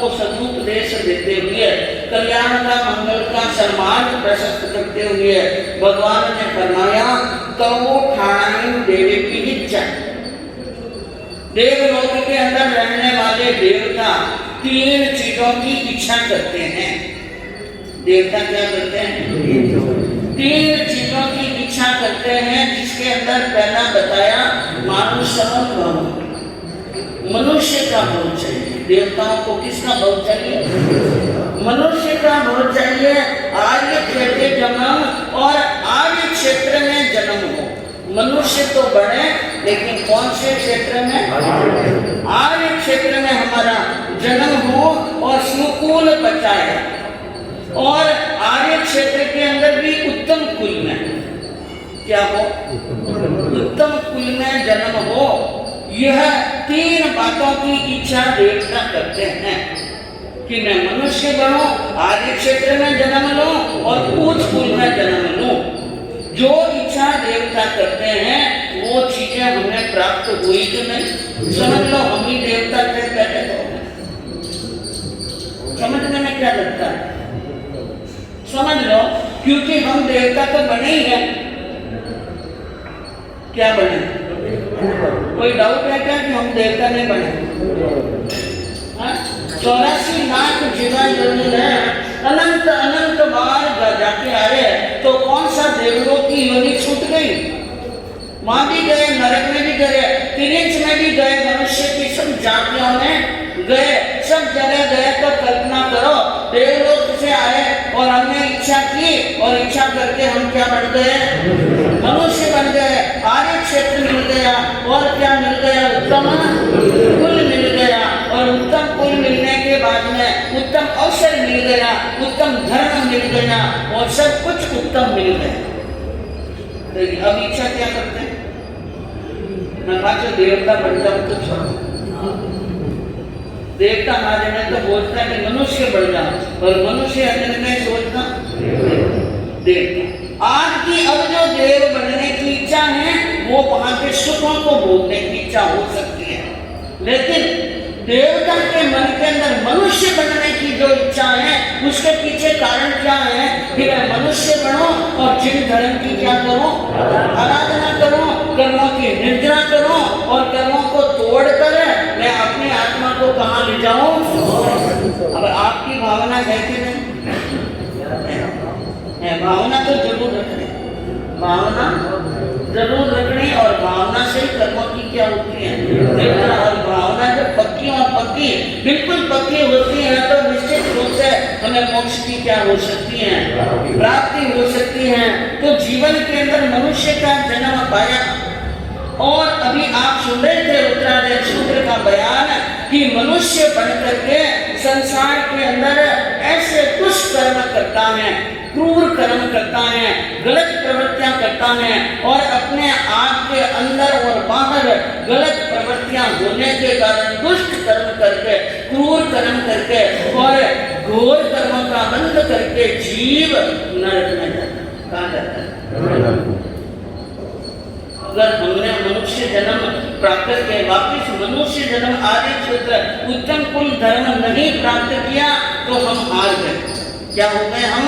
को सदुपदेश देते हुए, कल्याण का, मंगल का सम्मान प्रशस्त करते हुए भगवान ने फरमाया तो वो ठाणाई देवी की इच्छा। देवलोक के अंदर रहने वाले देवता 3 चीजों की इच्छा करते हैं। देवता क्या करते हैं? 3 चीजों की इच्छा करते हैं, जिसके अंदर पहला बताया मानुषम भव, मनुष्य का भव चाहिए। देवताओं को किसका भव चाहिए? मनुष्य का भव चाहिए। आर्य क्षेत्र जन्म और आर्य क्षेत्र में जन्म हो। मनुष्य तो बढ़े, लेकिन कौन से क्षेत्र में? आर्य क्षेत्र में हमारा जन्म हो और सुकुल बचाए, और आर्य क्षेत्र के अंदर भी उत्तम कुल में क्या हो? उत्तम कुल में जन्म हो। यह 3 बातों की इच्छा देवता करते हैं कि मैं मनुष्य बनूं, आर्य क्षेत्र में जन्म लूं और उच्च कुल में जन्म लूं। जो इच्छा देवता करते हैं वो चीजें हमें प्राप्त हुई कि नहीं? समझ लो हम ही देवता थे पहले तो। समझने में क्या लगता है? समझ लो, क्योंकि हम देवता तो बने ही हैं। क्या बने? कोई डाउट है क्या कि हम देवता नहीं बने? 84 लाख जीवन जरूर है, अनंत अनंत बार जाके आए, तो कौन सा देवलोक की योनि छूट गई? वहां भी गए, नरक में भी गए, तिरिंच में भी गए, मनुष्य की सब जातियों में गए, सब जगह गए। तो कल्पना करो, देवलोक से आए और हमने इच्छा की, और इच्छा करके हम क्या बन गए? मनुष्य बन गए। आर्य क्षेत्र मिल गया, और क्या मिल गया? उत्तम कुल मिल गया, और उत्तम कुल मिलने के बाद में उत्तम अवसर मिल गया, उत्तम धर्म मिल गया, और सब कुछ उत्तम मिल गया। अब इच्छा क्या करते हैं? मैं बात देवता बन जाऊं तो छोड़ो। देवता हमारे में तो बोलता है कि मनुष्य बढ़ जाओ, और मनुष्य अंदर में सोचना देवता। आज की अब जो देव बनने की इच्छा है, वो वहां के सुखों को भोगने की इच्छा हो सकती है, लेकिन देवता के मन के अंदर मनुष्य बनने की जो इच्छा है, उसके पीछे कारण क्या है कि मैं मनुष्य बनूं और जिन धर्म की क्या करूं? आराधना करूं, कर्मों की निद्रा करूं, और कर्मों को तोड़कर मैं अपनी आत्मा को कहां ले जाऊं? अब आपकी भावना है कि नहीं? भावना तो जरूर रखनी, भावना जरूर रखनी, और भावना से ही कर्मों की क्या होती है? और भावना जब पक्की और पक्की, बिल्कुल पक्की होती है, तो निश्चित रूप से हमें मोक्ष की क्या हो सकती है? प्राप्ति हो सकती है। तो जीवन के अंदर मनुष्य का जन्म पाया, और अभी आप सुन रहे थे उत्तरादय सूत्र का बयान कि मनुष्य बन करके संसार के अंदर ऐसे दुष्कर्म करता है, क्रूर कर्म करता है, गलत प्रवृत्तियां करता है, और अपने आप के अंदर और बाहर गलत प्रवृत्तियां होने के कारण दुष्ट कर्म करके, क्रूर कर्म करके और घोर कर्म का बंध करके जीव नरक में जाता है। कहाँ जाता है? अगर हमने मनुष्य जन्म प्राप्त किया, वापिस मनुष्य जन्म आदि क्षेत्र उत्तम कुल धर्म नहीं प्राप्त किया, तो हम हार गए। क्या हो गए? हम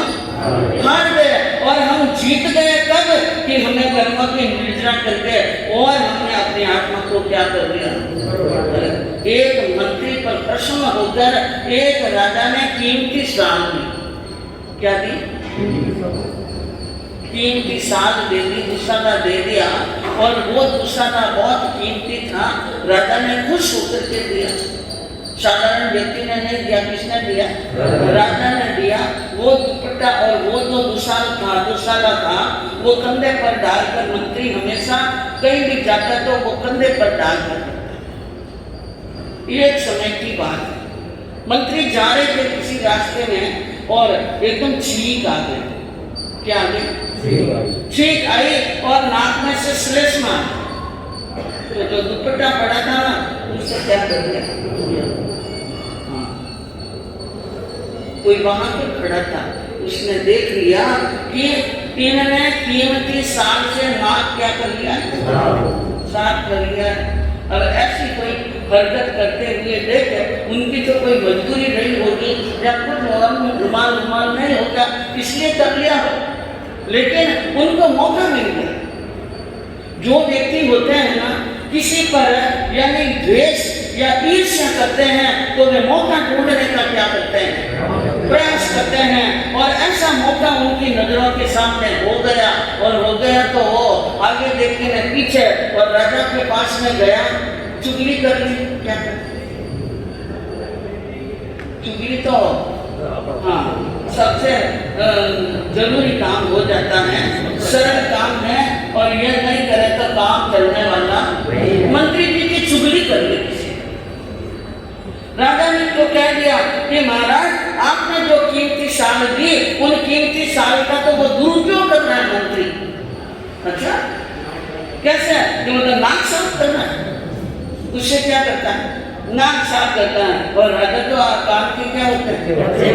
हार गए। और हम जीत गए कब? कि हमने कर्मों की निर्जरा करके और हमने अपनी आत्मा को क्या कर दिया? एक मंत्री पर प्रसन्न होकर एक राजा ने कीमती साल दी। क्या दी? कीमती साल दे दी, दुशाला दे दिया, और वो दुशाला बहुत कीमती था। राजा ने खुश होकर के दिया, साधारण व्यक्ति ने नहीं दिया। किसने दिया? राजा ने दिया। वो दुपट्टा और वो जो दुशाला था, वो कंधे पर डालकर मंत्री हमेशा कहीं भी जाता तो वो कंधे पर डालकर। एक समय की बात है, मंत्री जा रहे थे किसी रास्ते में, और एकदम छींक आ गई। क्या आ गई? छींक आई, और नाक में से श्लेष मार, तो जो दुपट्टा पड़ा था ना, उससे क्या कर दिया? कोई वहां पर खड़ा था, उसने देख लिया कि इन्होंने कीमती साल से नाक क्या कर लिया? साफ कर लिया। अब ऐसी कोई हरकत करते हुए देखे, उनकी तो कोई मजबूरी नहीं होगी या कुछ रुमाल नहीं होगा इसलिए कर लिया हो, लेकिन उनको मौका मिल गया। जो व्यक्ति होते हैं ना किसी पर यानी द्वेष या ईर्ष्या करते हैं तो वे मौका ढूंढने का क्या करते हैं, प्रयास करते हैं, और ऐसा मौका उनकी नजरों के सामने हो गया, और हो गया तो वो आगे देखने में पीछे, और राजा के पास में गया, चुगली कर ली। क्या कर चुगली तो हाँ सबसे जरूरी काम हो जाता है, सरल काम है, और यह नहीं करे तो काम चलने वाला। मंत्री जी की चुगली कर ली किसी, राजा ने तो कह दिया कि महाराज आपने जो कीमती साल दी, उन कीमती साल का तो वो दुरुपयोग कर रहा है मंत्री। अच्छा कैसे? कि मतलब नाक साफ करना है, उससे क्या करता है, नाक साफ करता है। और राजा तो काम के क्या होते हैं,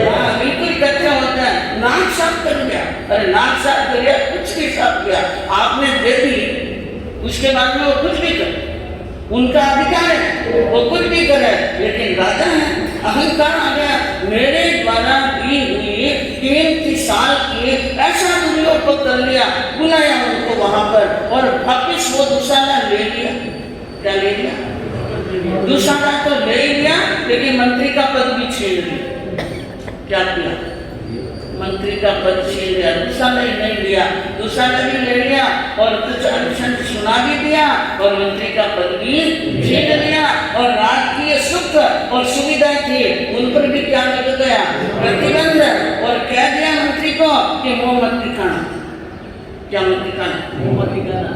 हाँ बिल्कुल कच्चा होता है, नाक साफ कर दिया। अरे नाक साफ कर दिया, कुछ भी साफ किया आपने दे दी, उसके बाद में वो कुछ भी करे, उनका अधिकार है, वो कुछ भी करे, लेकिन राजा है, अहंकार आ गया, मेरे द्वारा दी हुई कीमती साल की ऐसा दुरुपयोग कर लिया, बुलाया उनको वहां पर, और वापिस वो दुशाला ले लिया। क्या ले लिया? दुशाला तो ले लिया, लेकिन मंत्री का पद भी छीन लिया। क्या किया? मंत्री का पद छीन लिया, दुशाला ही नहीं लिया, दुशाला भी ले लिया, और कुछ अनुशंस सुना भी दिया, और मंत्री का पद भी छीन लिया, और राजकीय सुख और सुविधा थी उन पर भी क्या लग गया, प्रतिबंध, और कह दिया मंत्री को कि मुंह मत दिखाना। क्या मत दिखाना? मुंह मत दिखाना।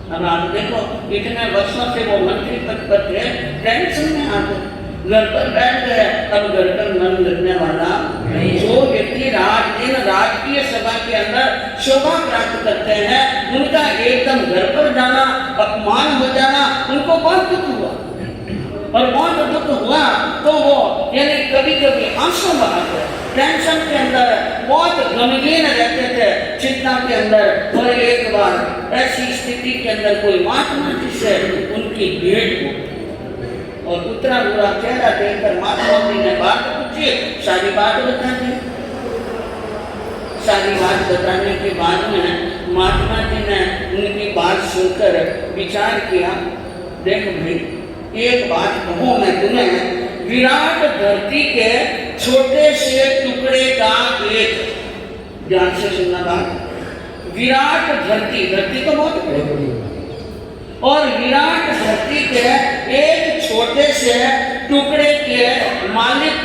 अब आप देखो इतने वर्षों से वो मंत्री पद पर थे, टेंशन में आ गए, घर पर बैठ गए, अब घर पर मन लगने वाला नहीं। जो व्यक्ति राजकीय सभा के अंदर शोभा प्राप्त करते हैं, उनका एकदम घर पर जाना, अपमान हो जाना, उनको बहुत दुख हुआ, और बहुत दुख हुआ तो वो यानी कभी कभी आंसू बहाते, टेंशन के अंदर बहुत गमगीन रहते थे, चिंता के अंदर। और एक बार ऐसी स्थिति के अंदर कोई महात्मा जी से उनकी भेंट हो, और उतना बुरा चेहरा देखकर महात्मा जी ने बात पूछी, सारी बात बता दी। सारी बात बताने के बाद में महात्मा जी ने उनकी बात सुनकर विचार किया, देख भाई एक बात कहूँ मैं तुम्हें, विराट धरती के छोटे से टुकड़े का एक, ध्यान से सुनना बात, विराट धरती तो बहुत बड़ी, और विराट धरती के एक छोटे से टुकड़े के मालिक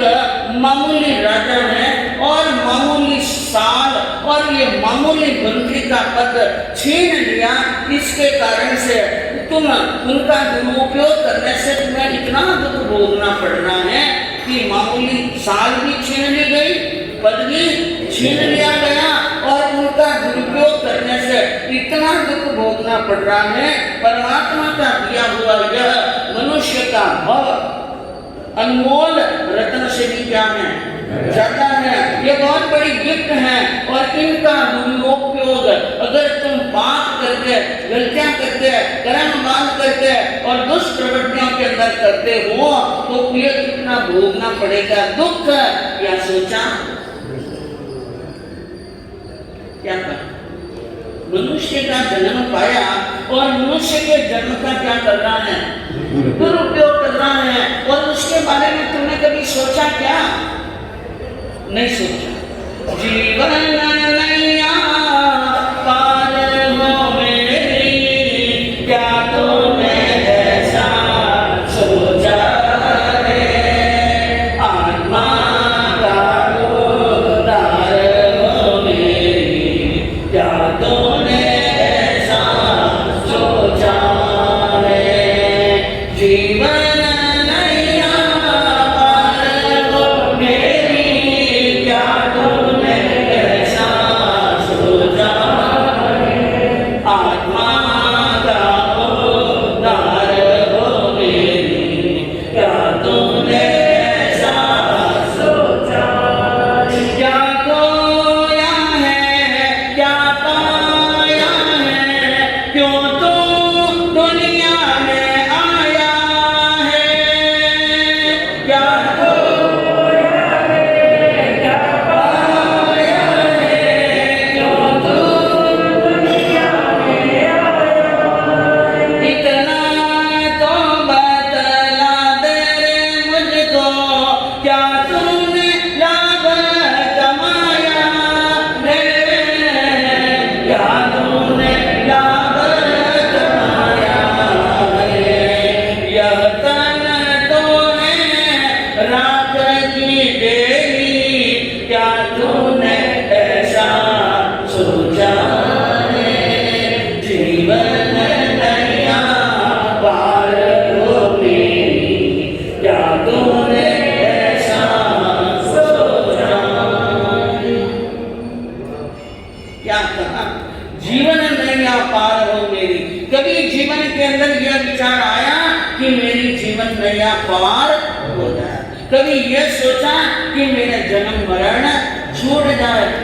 मामूली राजा है, और मामूली साल और ये मामूली मंत्री का पद छीन लिया। इसके कारण से तुम उनका दुरुपयोग करने से तुम्हें इतना दुख भोगना पड़ रहा है कि मामूली साल भी छीन ली गई, पद भी छीन लिया गया, और उनका दुरुपयोग करने से इतना दुख भोगना पड़ रहा है। परमात्मा का दिया हुआ यह मनुष्य का भाव अनमोल रत्न से भी क्या है, ज्यादा है, ये बहुत बड़ी गिफ्ट है, और इनका दुरुपयोग अगर तुम पाप करके, गलतियां करके, कर्म बांध करके और दुष्ट प्रवृत्तियों के अंदर करते हो तो ये कितना भोगना पड़ेगा दुख। या सोचा क्या कर, मनुष्य का जन्म पाया, और मनुष्य के जन्म का क्या कर रहा है, दुरुपयोग कर रहा है, और उसके बारे में तुमने कभी सोचा क्या? नहीं सोचा। जीवन नैया पार हो मेरी, क्या तुमने ऐसा सोचा रे, आत्मा का उद्धार हो मेरी, क्या तुमने ऐसा सोचा रे, जीवन नैया पार हो मेरी, क्या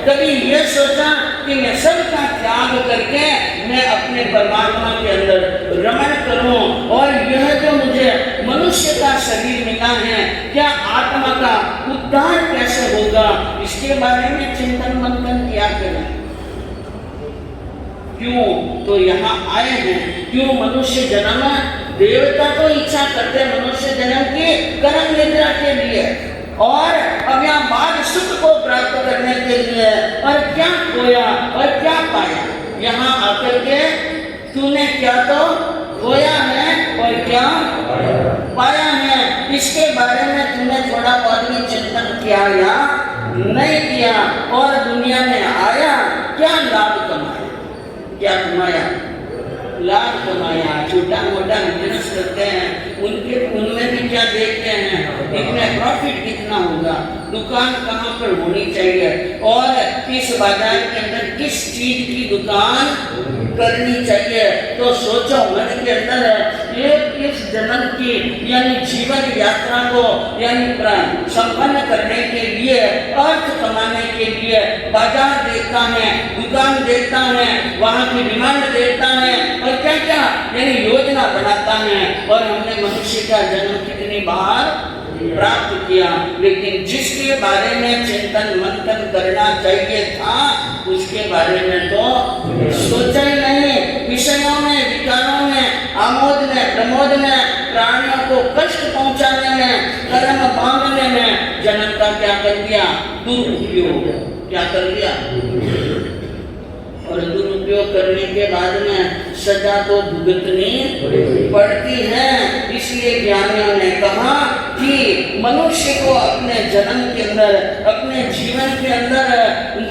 कभी ये सोचा कि मैं सबका त्याग करके मैं अपने परमात्मा के अंदर रमण करूं, और यह जो मुझे मनुष्य का शरीर मिला है, क्या आत्मा का उद्धार कैसे होगा, इसके बारे में चिंतन मंथन किया करें। क्यों तो यहाँ आए हैं, क्यों मनुष्य जन्म, देवता तो इच्छा करते मनुष्य जन्म की कर्म निद्रा के लिए, और अब यहाँ बाद सुख को प्राप्त करने के लिए, और क्या खोया और क्या पाया। यहाँ आकर के तूने क्या तो खोया है और क्या पाया है, इसके बारे में तूने थोड़ा बहुत भी चिंतन किया या नहीं किया। और दुनिया में आया, क्या लाभ कमाया, क्या कमाया, लाभ कमाया। छोटा मोटा बिजनेस करते हैं, उनमें भी क्या देखते हैं, इसमें प्रॉफिट कितना होगा, दुकान कहाँ पर होनी चाहिए, और इस बाजार के अंदर किस चीज की दुकान करनी चाहिए। तो सोचो मन के अंदर इस जन्म की यानी जीवन यात्रा को यानी संपन्न करने के लिए, अर्थ कमाने के लिए बाजार देखता है, दुकान देखता है, वहाँ की डिमांड देखता है, और क्या क्या यानी योजना बनाता है। और हमने मनुष्य का जन्म कितनी बार प्राप्त किया, लेकिन जिसके बारे में चिंतन मंथन करना चाहिए था, उसके बारे में तो सोचा ही नहीं। विषयों में, विकारों में, आमोद में, प्रमोद में, प्राणियों को कष्ट पहुंचाने में, कर्म बांधने में जन्म का क्या कर दिया, दुरुपयोग क्या कर दिया। और दुरुपयोग करने के बाद में सजा तो भुगतनी पड़ती है। इसलिए ज्ञानियों ने कहा कि मनुष्य को अपने जन्म के अंदर, अपने जीवन के अंदर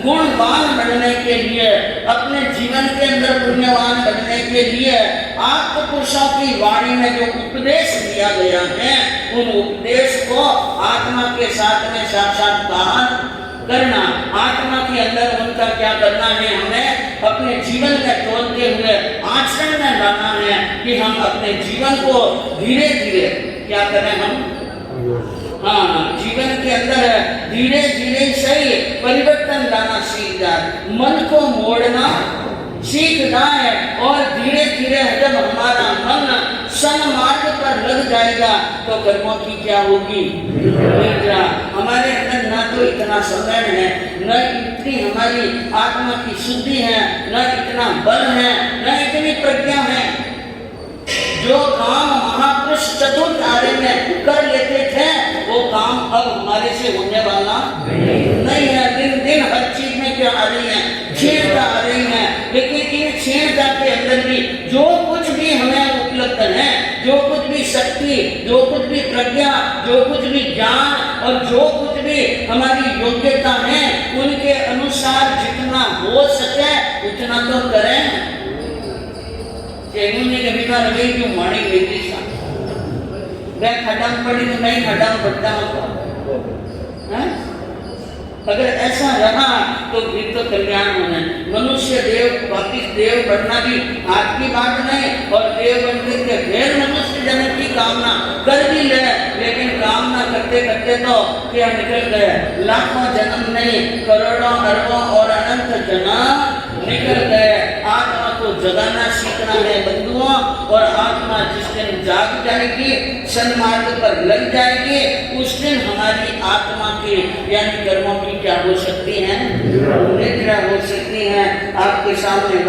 गुणवान बनने के लिए, अपने जीवन के अंदर पुण्यवान बनने के लिए आत्मपुरुषों की वाणी में जो उपदेश दिया गया है, उन उपदेश को आत्मा के साथ में साक्षात्कार करना, आत्मा के अंदर उनका क्या करना है, हमें अपने जीवन में तोड़ते हुए आचरण में लाना है कि हम अपने जीवन को धीरे धीरे क्या करें, हम जीवन के अंदर धीरे धीरे सही परिवर्तन लाना सीख जाए, मन को मोड़ना सीख जाए, और धीरे धीरे जब हमारा मन सन्मार्ग पर लग जाएगा तो कर्मों की क्या होगी, हमारे अंदर ना तो इतना समय है, न इतनी हमारी आत्मा की शुद्धि है, न इतना बल है, न इतनी प्रज्ञा है। जो काम महापुरुष चतुर्थ आर्य में कर लेते थे, वो काम अब हमारे से होने वाला नहीं है। दिन दिन हर चीज में क्या आ रही है, छेड़ता आ रही है, लेकिन इन छेड़ता के अंदर भी जो कुछ भी हमें उपलब्ध है, जो कुछ भी शक्ति, जो कुछ भी प्रज्ञा, जो कुछ भी ज्ञान, और जो कुछ भी हमारी योग्यता है, उनके अनुसार जितना हो सके उतना तो करें। ने कभी कहा लगे क्यों माणी लेती था, मैं खड्डा में पड़ी तो नहीं खड्डा में पड़ता हूँ। अगर ऐसा रहा तो फिर तो कल्याण होना। मनुष्य देव बाकी देव बनना भी हाथ की बात नहीं, और देव बनने के फिर मनुष्य जन्म की कामना कर भी ले, लेकिन कामना करते करते तो क्या निकल गए, लाखों जन्म नहीं, करोड़ों अरबों और अनंत जन्म निकल गए। आत्मा को जगाना सीखना है बंधुओं, और आत्मा जिस दिन जाग जाएगी, सन्मार्ग पर लग जाएगी, उस दिन हमारी आत्मा की यानी कर्मों की क्या हो सकती है, निद्रा हो सकती है। आपके सामने